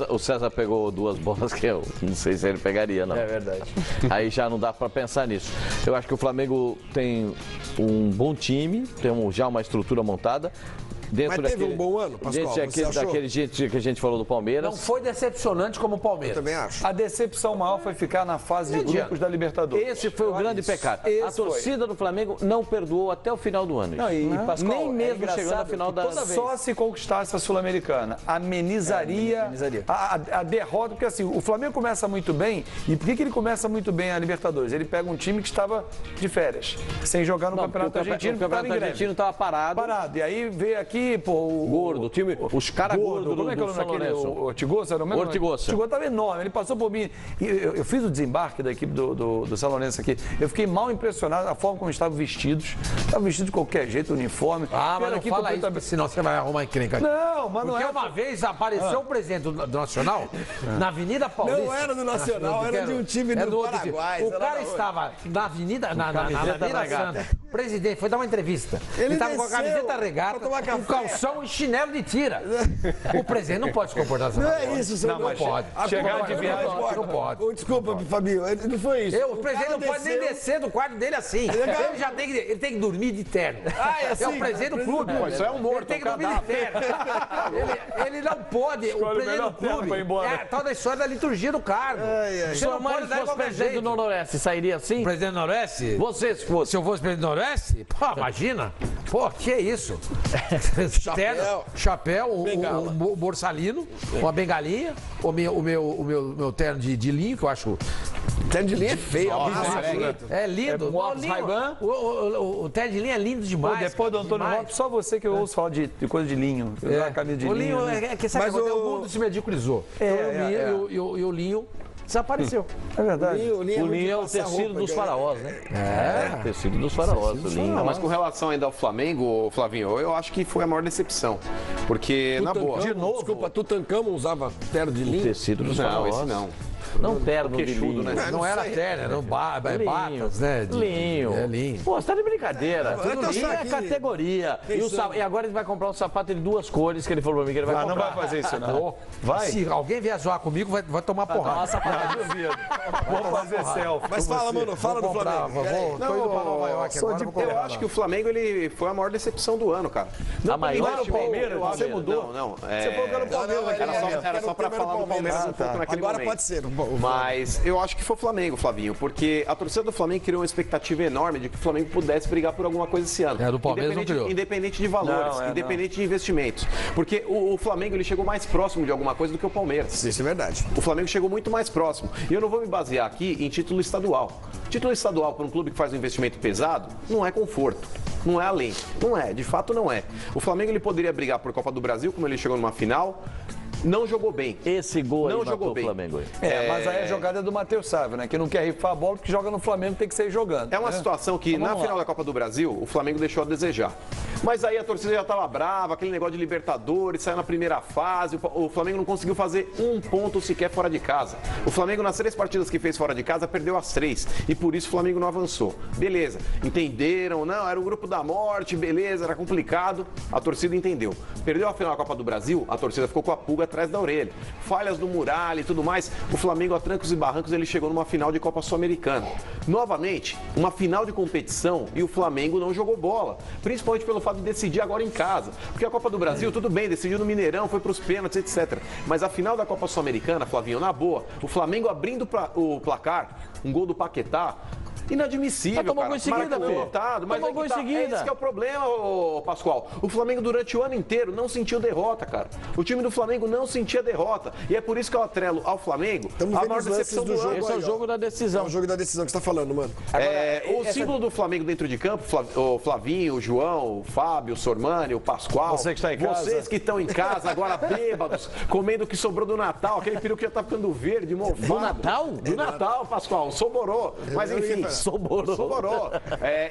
O César pegou duas bolas que eu não sei se ele pegaria, não. É verdade. Aí já não dá para pensar nisso. Eu acho que o Flamengo tem um bom time, tem já uma estrutura montada. Mas teve um bom ano, Pascoal? Daquele jeito que a gente falou do Palmeiras. Não foi decepcionante como o Palmeiras. Eu também acho. A decepção maior foi ficar na fase de grupos da Libertadores. Esse foi o grande pecado. A torcida do Flamengo não perdoou até o final do ano. Não, Pascoal, nem mesmo chegando ao final da... Só se conquistasse a Sul-Americana, amenizaria a derrota, porque assim, o Flamengo começa muito bem, e por que ele começa muito bem a Libertadores? Ele pega um time que estava de férias, sem jogar no Campeonato Argentino. O Campeonato Argentino estava parado. E aí veio aqui, o Gordo, o time, os caras gordos como é que é o nome daquele? O Ortigosa, era o mesmo? Ortigosa. O Ortigosa estava enorme, ele passou por mim. E eu fiz o desembarque da equipe do São Lourenço aqui. Eu fiquei mal impressionado da forma como estavam vestidos. Estavam vestidos de qualquer jeito, uniforme. Mas não fala isso, senão você vai arrumar encrenca. Não, mas não é. Porque uma vez apareceu o presidente do Nacional na Avenida Paulista. Não era do Nacional, era de um time do Paraguai. O cara estava na Avenida, na Avenida Santa. O presidente foi dar uma entrevista. Ele estava com a camiseta regata, um calção e chinelo de tira. O presidente não pode se comportar dessa maneira. Não é isso, senhor. Não pode. Chegar de viagem, não pode. Desculpa, Fabinho, não foi isso. O presidente não pode nem descer do quarto dele assim. Ele já tem que dormir de terno. É o presidente do clube. Isso é um morto. Ele tem que dormir de terno. Ele não pode. O presidente do clube é a tal da história da liturgia do cargo. Você não pode dar qualquer jeito do Noroeste. Sairia assim? Presidente do Noroeste? Você, se fosse. Se eu fosse presidente do Noroeste? Pô, imagina. Pô, que é isso? Chapéu, um borsalino, uma bengalinha, o meu terno de linho, que eu acho... Terno de linho é feio. É lindo. O terno de linho é lindo demais. Depois do Antônio Lopes, só você que eu ouço falar de coisa de linho. Camisa de linho. O linho, sabe, o mundo se mediculizou. E o linho desapareceu. É verdade. O linho é o tecido dos faraós, né? É, o tecido dos faraós. O linho. Mas com relação ainda ao Flamengo, Flavinho, eu acho que foi a maior decepção. Porque, na boa... De novo, desculpa, Tutankhamon usava terno de linho? O tecido dos faraós. Esse não. Não terno de linho. Né? Não era terno, era batas, né? Linho. É linho. Pô, você tá de brincadeira. Tudo linho é categoria. E agora ele vai comprar um sapato de duas cores que ele falou pra mim que ele vai comprar. Não vai fazer isso, não. Vai? Se alguém vier zoar comigo, vai tomar porrada. Nossa, vou fazer selfie. Mas fala, mano, fala do Flamengo. Tô indo pra Nova York agora. Eu acho que o Flamengo ele foi a maior decepção do ano, cara. A maior o Palmeiras? Você mudou? Não. Você falou que era o Palmeiras. Era só pra falar do Palmeiras um pouco naquele momento. Agora pode ser. Mas eu acho que foi o Flamengo, Flavinho, porque a torcida do Flamengo criou uma expectativa enorme de que o Flamengo pudesse brigar por alguma coisa esse ano. Do Palmeiras não criou. Independente de valores, independente de investimentos. Porque o Flamengo ele chegou mais próximo de alguma coisa do que o Palmeiras. Isso é verdade. O Flamengo chegou muito mais próximo. E eu não vou me basear aqui em título estadual. Título estadual para um clube que faz um investimento pesado não é conforto. Não é além. Não é, de fato não é. O Flamengo ele poderia brigar por Copa do Brasil, como ele chegou numa final. Não jogou bem. Esse gol não aí jogou bem. O Flamengo. Mas aí a jogada é do Matheus Sávio, né? Que não quer rifar a bola, porque joga no Flamengo, tem que sair jogando. É uma situação que, na final da Copa do Brasil, o Flamengo deixou a desejar. Mas aí a torcida já estava brava, aquele negócio de Libertadores, saiu na primeira fase, o Flamengo não conseguiu fazer um ponto sequer fora de casa. O Flamengo, nas 3 partidas que fez fora de casa, perdeu as 3. E por isso o Flamengo não avançou. Beleza, entenderam, não, era o grupo da morte, beleza, era complicado. A torcida entendeu. Perdeu a final da Copa do Brasil, a torcida ficou com a pulga atrás da orelha. Falhas do Muralha e tudo mais, o Flamengo a trancos e barrancos ele chegou numa final de Copa Sul-Americana. Novamente, uma final de competição e o Flamengo não jogou bola, principalmente pelo fato de decidir agora em casa. Porque a Copa do Brasil, tudo bem, decidiu no Mineirão, foi para os pênaltis, etc. Mas a final da Copa Sul-Americana, Flavinho, na boa, o Flamengo abrindo o placar, um gol do Paquetá, inadmissível, tomou gol em seguida, Maracanã lotado, mas tomou gol em seguida. Esse que é o problema, Pascoal. O Flamengo durante o ano inteiro não sentiu derrota, cara. O time do Flamengo não sentia derrota. E é por isso que eu atrelo ao Flamengo a maior decepção do jogo. Esse é o jogo da decisão. É o jogo da decisão que você tá falando, mano. O símbolo do Flamengo dentro de campo, o Flavinho, o João, o Fábio, o Sormani, o Pascoal. Você que está em casa. Vocês que estão em casa, agora bêbados, comendo o que sobrou do Natal, aquele peru que já tá ficando verde, mofado. Do Natal? Do Natal, Pascoal. Soborou. Mas enfim. Soborou.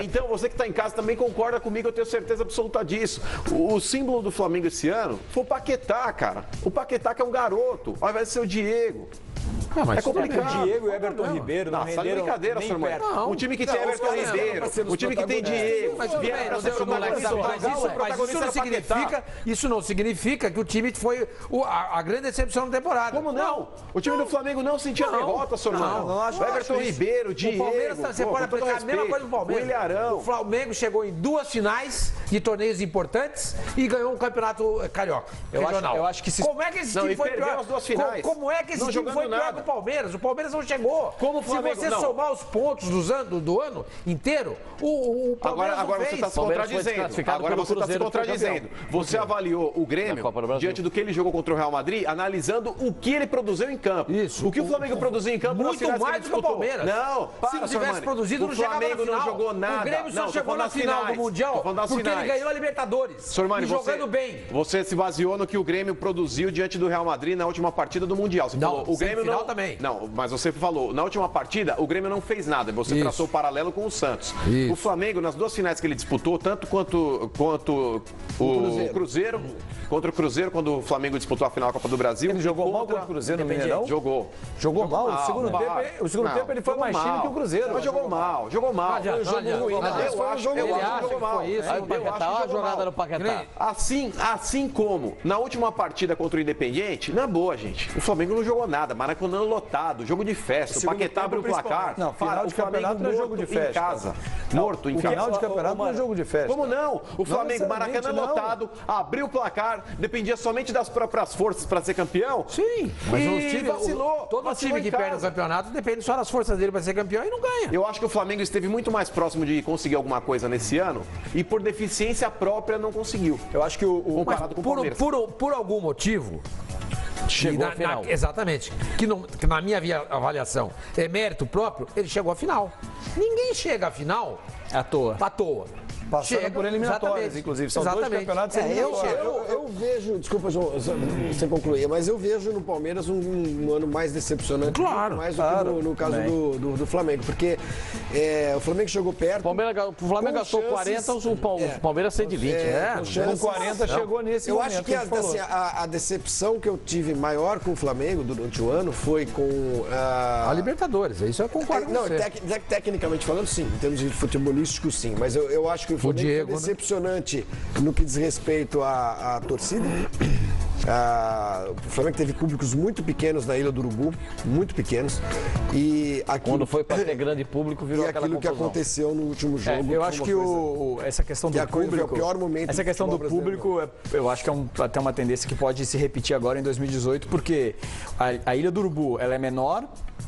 Então, você que está em casa também concorda comigo, eu tenho certeza absoluta disso. O símbolo do Flamengo esse ano foi o Paquetá, cara. O Paquetá que é um garoto, ao invés de ser o Diego. É complicado. O Diego e o Everton Ribeiro não Nossa, renderam brincadeira, nem senhor Mãe. perto. Um time que tem Everton Ribeiro, um time que tem Diego, vieram pra ser protagonista. Isso não significa que o time foi a grande decepção da temporada. Como não? O time do Flamengo não sentia derrota, senhor Mãe. O Everton Ribeiro, Diego, o Palmeiras, você pode aplicar a mesma coisa do Palmeiras. Ilharão. O Flamengo chegou em 2 finais de torneios importantes e ganhou um campeonato carioca, regional. Eu acho que se... Como é que esse time foi pior? As 2 finais. Como é que esse time foi pior que o Palmeiras? O Palmeiras não chegou. Como o Flamengo, se você somar os pontos do ano inteiro, o Palmeiras agora não você fez. está se contradizendo. Agora você está se contradizendo. Você avaliou o Grêmio diante do que ele jogou contra o Real Madrid, analisando o que ele produziu em campo. Isso. O que o Flamengo produziu em campo muito mais do que o Palmeiras. Não, se não tivesse produzido, não chegava na final. O Flamengo não jogou nada. O Grêmio só chegou na final do Mundial porque ele ganhou a Libertadores. Sormani, e jogando bem. Você se baseou no que o Grêmio produziu diante do Real Madrid na última partida do Mundial. Você falou, o Grêmio final não... também. Não, mas você falou, na última partida, o Grêmio não fez nada. Você traçou o paralelo com o Santos. Isso. O Flamengo, nas 2 finais que ele disputou, tanto quanto o Cruzeiro, contra o Cruzeiro, quando o Flamengo disputou a final da Copa do Brasil. Ele jogou mal contra o Cruzeiro no Mineirão? Jogou Mal. O segundo tempo ele foi mais time que o Cruzeiro. Mas jogou mal. Foi um jogo ruim. Eu acho que jogou mal. Aí o Paquetá, olha a jogada do Paquetá. Assim como na última partida contra o Independiente, na boa, gente, o Flamengo não jogou nada. Maracanã lotado, jogo de festa. O Paquetá abriu o placar. Não, final de campeonato não é jogo de festa. Em casa. Morto em casa. Final de campeonato não é jogo de festa. Como não? O Flamengo, Maracanã lotado, abriu o placar, dependia somente das próprias forças para ser campeão. Sim, mas o time vacilou. Todo time que perde o campeonato depende só das forças dele para ser campeão e não ganha. Eu acho que o Flamengo esteve muito mais próximo de conseguir alguma coisa nesse ano e por deficiência própria não conseguiu. Eu acho que comparado com o Palmeiras. Por algum motivo, chegou à final. Exatamente. Que na minha avaliação é mérito próprio, ele chegou à final. Ninguém chega à final à toa. Passando por eliminatórias, inclusive. São 2 campeonatos eliminatórios. Eu vejo, desculpa, João, você concluir, mas eu vejo no Palmeiras um ano mais decepcionante. Claro, mais do que no caso do Flamengo, porque o Flamengo chegou perto. O Flamengo gastou 40, o Palmeiras 120. Com 40 chegou nesse eu momento. Eu acho que assim, a decepção que eu tive maior com o Flamengo durante o ano foi com a Libertadores, isso eu concordo com você. Tecnicamente falando, sim, em termos de futebolístico, sim, mas eu acho que o Flamengo Diego, foi decepcionante no que diz respeito à torcida. O Flamengo teve públicos muito pequenos na Ilha do Urubu, muito pequenos. E quando foi para ter grande público, virou aquela confusão. Que aconteceu no último jogo. Eu acho que essa questão do público, é o pior momento. Essa questão do público, eu acho que é até uma tendência que pode se repetir agora em 2018, porque a Ilha do Urubu, ela é menor,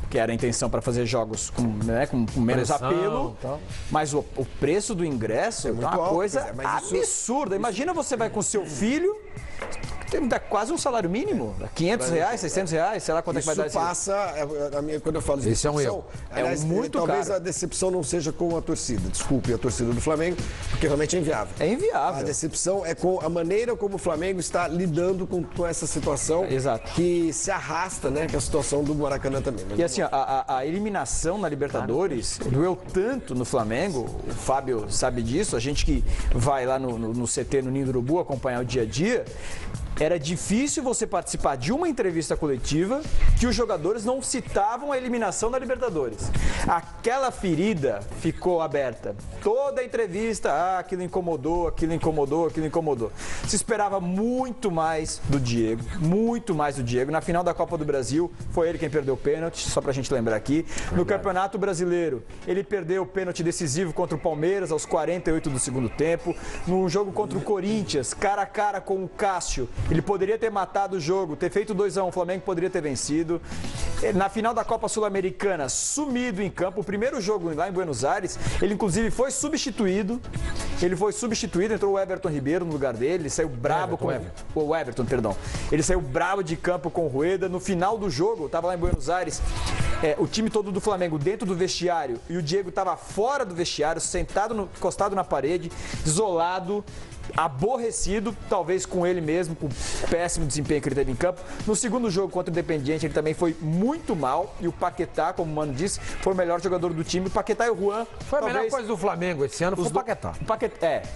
que era a intenção para fazer jogos com menos apelo, mas o preço do ingresso é uma coisa absurda. Imagina você vai com seu filho, dá quase um salário mínimo, R$500, R$600, sei lá quanto é que vai dar. Isso passa, quando eu falo de decepção, é um erro. Aliás, muito talvez caro. A decepção não seja com a torcida, desculpe, a torcida do Flamengo, porque realmente é inviável. É inviável. A decepção é com a maneira como o Flamengo está lidando com essa situação. Exato. Que se arrasta, né, que é a situação do Maracanã também. E assim, a eliminação na Libertadores doeu tanto no Flamengo, o Fábio sabe disso, a gente que vai lá no CT, no Ninho do Urubu, acompanhar o dia a dia, era difícil você participar de uma entrevista coletiva que os jogadores não citavam a eliminação da Libertadores. Aquela ferida ficou aberta. Toda a entrevista, aquilo incomodou, aquilo incomodou, aquilo incomodou. Se esperava muito mais do Diego, muito mais do Diego. Na final da Copa do Brasil, foi ele quem perdeu o pênalti, só pra gente lembrar aqui. No Campeonato Brasileiro, ele perdeu o pênalti decisivo contra o Palmeiras aos 48 do segundo tempo. No jogo contra o Corinthians, cara a cara com o Cássio, ele poderia ter matado o jogo, ter feito 2-1, o Flamengo poderia ter vencido. Na final da Copa Sul-Americana, sumido em campo, o primeiro jogo lá em Buenos Aires, ele inclusive foi substituído. Entrou o Everton Ribeiro no lugar dele, ele saiu brabo o Everton, perdão. Ele saiu brabo de campo com o Rueda. No final do jogo, estava lá em Buenos Aires, o time todo do Flamengo dentro do vestiário e o Diego estava fora do vestiário, sentado, encostado na parede, isolado, aborrecido, talvez com ele mesmo, com o péssimo desempenho que ele teve em campo. No segundo jogo contra o Independiente, ele também foi muito mal. E o Paquetá, como o Mano disse, foi o melhor jogador do time. O Paquetá e o Juan... Foi a melhor coisa do Flamengo esse ano, foi o Paquetá.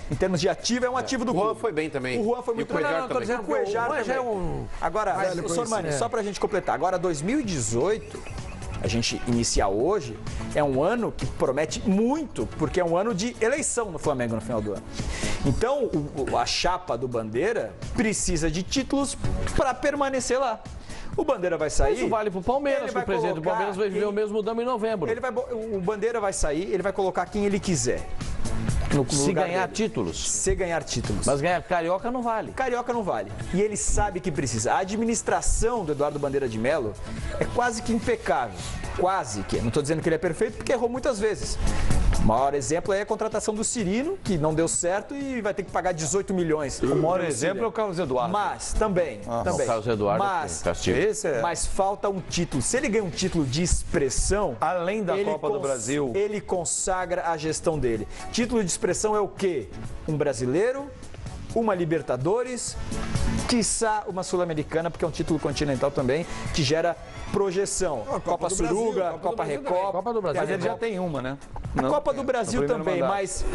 Em termos de ativo, é um ativo do clube. O Juan foi bem também. O Juan foi muito bem. O Cuejar também. Agora, Sormani, só pra gente completar. Agora, 2018... a gente iniciar hoje, é um ano que promete muito, porque é um ano de eleição no Flamengo no final do ano. Então, a chapa do Bandeira precisa de títulos para permanecer lá. O Bandeira vai sair... Isso vale pro Palmeiras, que o presidente do Palmeiras vai viver o mesmo dano em novembro. O Bandeira vai sair, ele vai colocar quem ele quiser. Se ganhar títulos. Se ganhar títulos. Mas ganhar Carioca não vale. Carioca não vale. E ele sabe que precisa. A administração do Eduardo Bandeira de Mello é quase que impecável. Quase que. Não estou dizendo que ele é perfeito, porque errou muitas vezes. O maior exemplo é a contratação do Cirino, que não deu certo e vai ter que pagar 18 milhões. O maior exemplo é o Carlos Eduardo. Mas, também. O Carlos Eduardo mas falta um título. Se ele ganha um título de expressão... além da Copa do Brasil... ele consagra a gestão dele. Título de expressão é o quê? Um brasileiro, uma Libertadores, quiçá uma Sul-Americana, porque é um título continental também, que gera projeção. Copa Suruga, Copa Recopa. Copa do Brasil. Mas ele já tem uma, né? A Copa do Brasil também, mas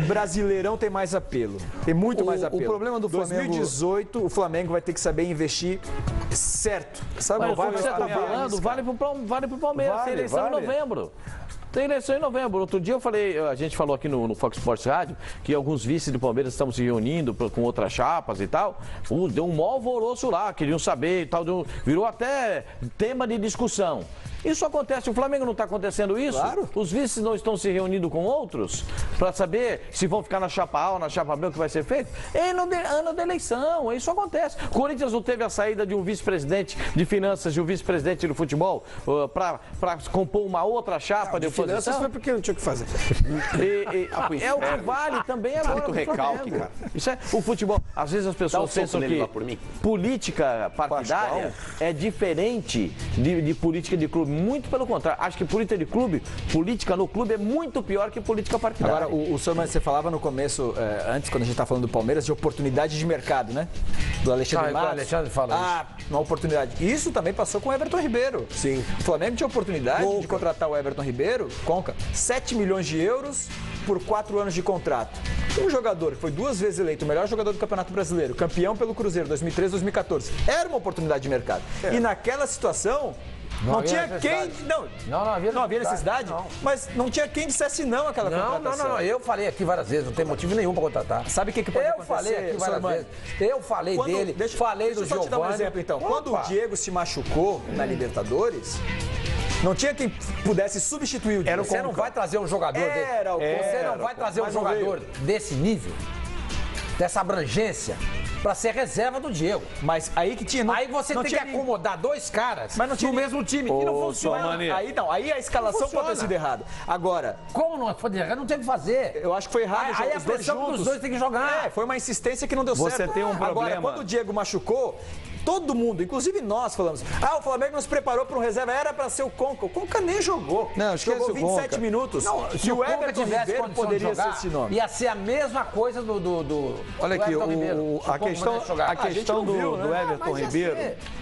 Brasileirão tem mais apelo. Tem muito mais apelo. O problema do Flamengo... 2018, o Flamengo vai ter que saber investir certo. Sabe o que você está falando? Vale pro Palmeiras. Tem eleição em novembro. Tem eleição em novembro. Outro dia a gente falou aqui no Fox Sports Rádio que alguns vices do Palmeiras estão se reunindo com outras chapas e tal. Deu um maior alvoroço lá, queriam saber e tal. Virou até tema de discussão. Isso acontece, o Flamengo não está acontecendo isso? Claro. Os vices não estão se reunindo com outros para saber se vão ficar na chapa A ou na chapa B, o que vai ser feito? É ano da eleição, isso acontece. O Corinthians não teve a saída de um vice-presidente de finanças e um vice-presidente do futebol para compor uma outra chapa de oposição? Finanças foi porque não tinha o que fazer. É o que vale também agora do recalque, cara. Isso é o futebol. Às vezes as pessoas pensam que política partidária é diferente de política de clube. Muito pelo contrário. Acho que política no clube é muito pior que política partidária. Agora, o senhor, você falava no começo, antes, quando a gente estava falando do Palmeiras, de oportunidade de mercado, né? Do Alexandre Matos. O Alexandre fala isso. Uma oportunidade. Isso também passou com o Everton Ribeiro. Sim. O Flamengo tinha oportunidade de contratar o Everton Ribeiro, 7 milhões de euros por 4 anos de contrato. Um jogador que foi 2 vezes eleito o melhor jogador do Campeonato Brasileiro, campeão pelo Cruzeiro, 2013, 2014. Era uma oportunidade de mercado. E naquela situação... Não tinha quem. Não havia necessidade, mas não tinha quem dissesse não àquela contratação. Não. Eu falei aqui várias vezes, não tem motivo nenhum para contratar. Sabe o que pode acontecer? Eu falei aqui várias vezes. Eu falei dele, falei do Giovani. Deixa eu te dar um exemplo, então. Quando o Diego se machucou na Libertadores, não tinha quem pudesse substituir o Diego. Você não vai trazer um jogador Você não vai trazer um jogador desse nível, dessa abrangência, pra ser reserva do Diego. Mas aí que tinha... Aí você tem que acomodar 2 caras no mesmo time que não funciona. Aí a escalação pode ter sido errada. Agora... Como não foi errado? Não tem o que fazer. Eu acho que foi errado. Aí a pressão dos dois tem que jogar. Foi uma insistência que não deu certo. Você tem um problema. Agora, quando o Diego machucou, todo mundo, inclusive nós, falamos: o Flamengo nos preparou para um reserva, era para ser o Conca. O Conca nem jogou. Não, jogou 27 minutos. Não, se o Everton Ribeiro poderia ser esse nome. Ia ser a mesma coisa do Olha aqui, a questão do Everton Ribeiro,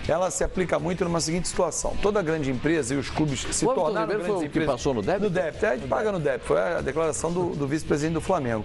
ela se aplica muito numa seguinte situação. Toda grande empresa e os clubes se tornaram grandes empresas. Que passou no débito? No débito. A gente paga no débito. Foi a declaração do vice-presidente do Flamengo.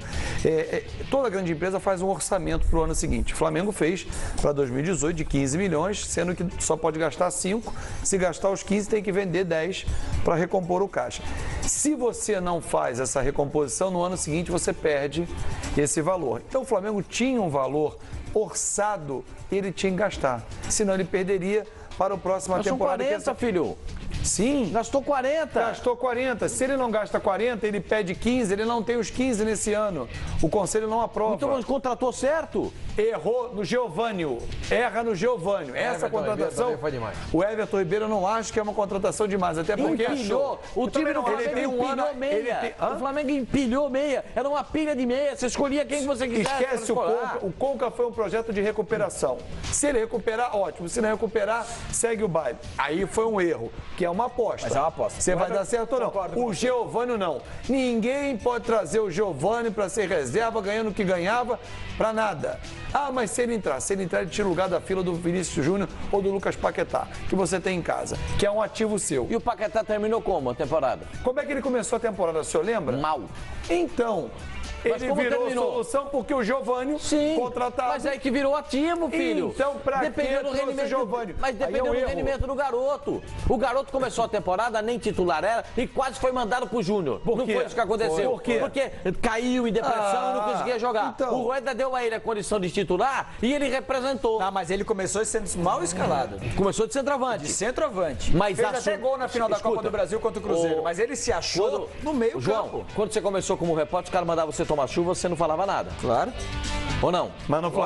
Toda grande empresa faz um orçamento para o ano seguinte. O Flamengo fez para 2018 de 15 milhões, sendo que só pode gastar 5. Se gastar os 15, tem que vender 10 para recompor o caixa. Se você não faz essa recomposição, no ano seguinte você perde esse valor. Então o Flamengo tinha um valor orçado, ele tinha que gastar. Senão ele perderia para a próxima temporada. São 40, filho. Sim. Gastou 40. Gastou 40. Se ele não gasta 40, ele pede 15, ele não tem os 15 nesse ano. O conselho não aprova. Então, mas contratou certo? Errou no Geovânio. Erra no Geovânio. Essa contratação, foi demais. o Everton Ribeiro eu não acho que é uma contratação demais, até porque empilhou. O time do Flamengo empilhou meia. O Flamengo empilhou meia. Era uma pilha de meia. Você escolhia quem você quisesse. Esquece o Conca. O Conca foi um projeto de recuperação. Se ele recuperar, ótimo. Se não recuperar, segue o baile. Aí foi um erro, que é uma aposta. Mas é uma aposta. Você vai dar certo ou não? O Giovânio não. Ninguém pode trazer o Giovânio para ser reserva, ganhando o que ganhava, para nada. Ah, mas se ele entrar, ele tira o lugar da fila do Vinícius Júnior ou do Lucas Paquetá, que você tem em casa, que é um ativo seu. E o Paquetá terminou como a temporada? Como é que ele começou a temporada, o senhor lembra? Mal. Então, mas ele virou solução porque o Giovânio contratado. Mas aí que virou ativo, filho. Então, pra que do rendimento, Giovânio? Mas dependeu do rendimento do garoto. O garoto começou a temporada, nem titular era, e quase foi mandado pro Júnior. Não foi isso que aconteceu. Por quê? Porque caiu em depressão e não conseguia jogar. Então. O Rueda deu a ele a condição de titular e ele representou. Ah, mas ele começou sendo mal escalado. Começou de centroavante. De centroavante. Mas fez até gol na final da Copa do Brasil contra o Cruzeiro. Mas ele se achou no meio campo. Quando você começou como repórter, os caras mandavam você tomar chuva, você não falava nada. Claro. Ou não? Mas no Flamengo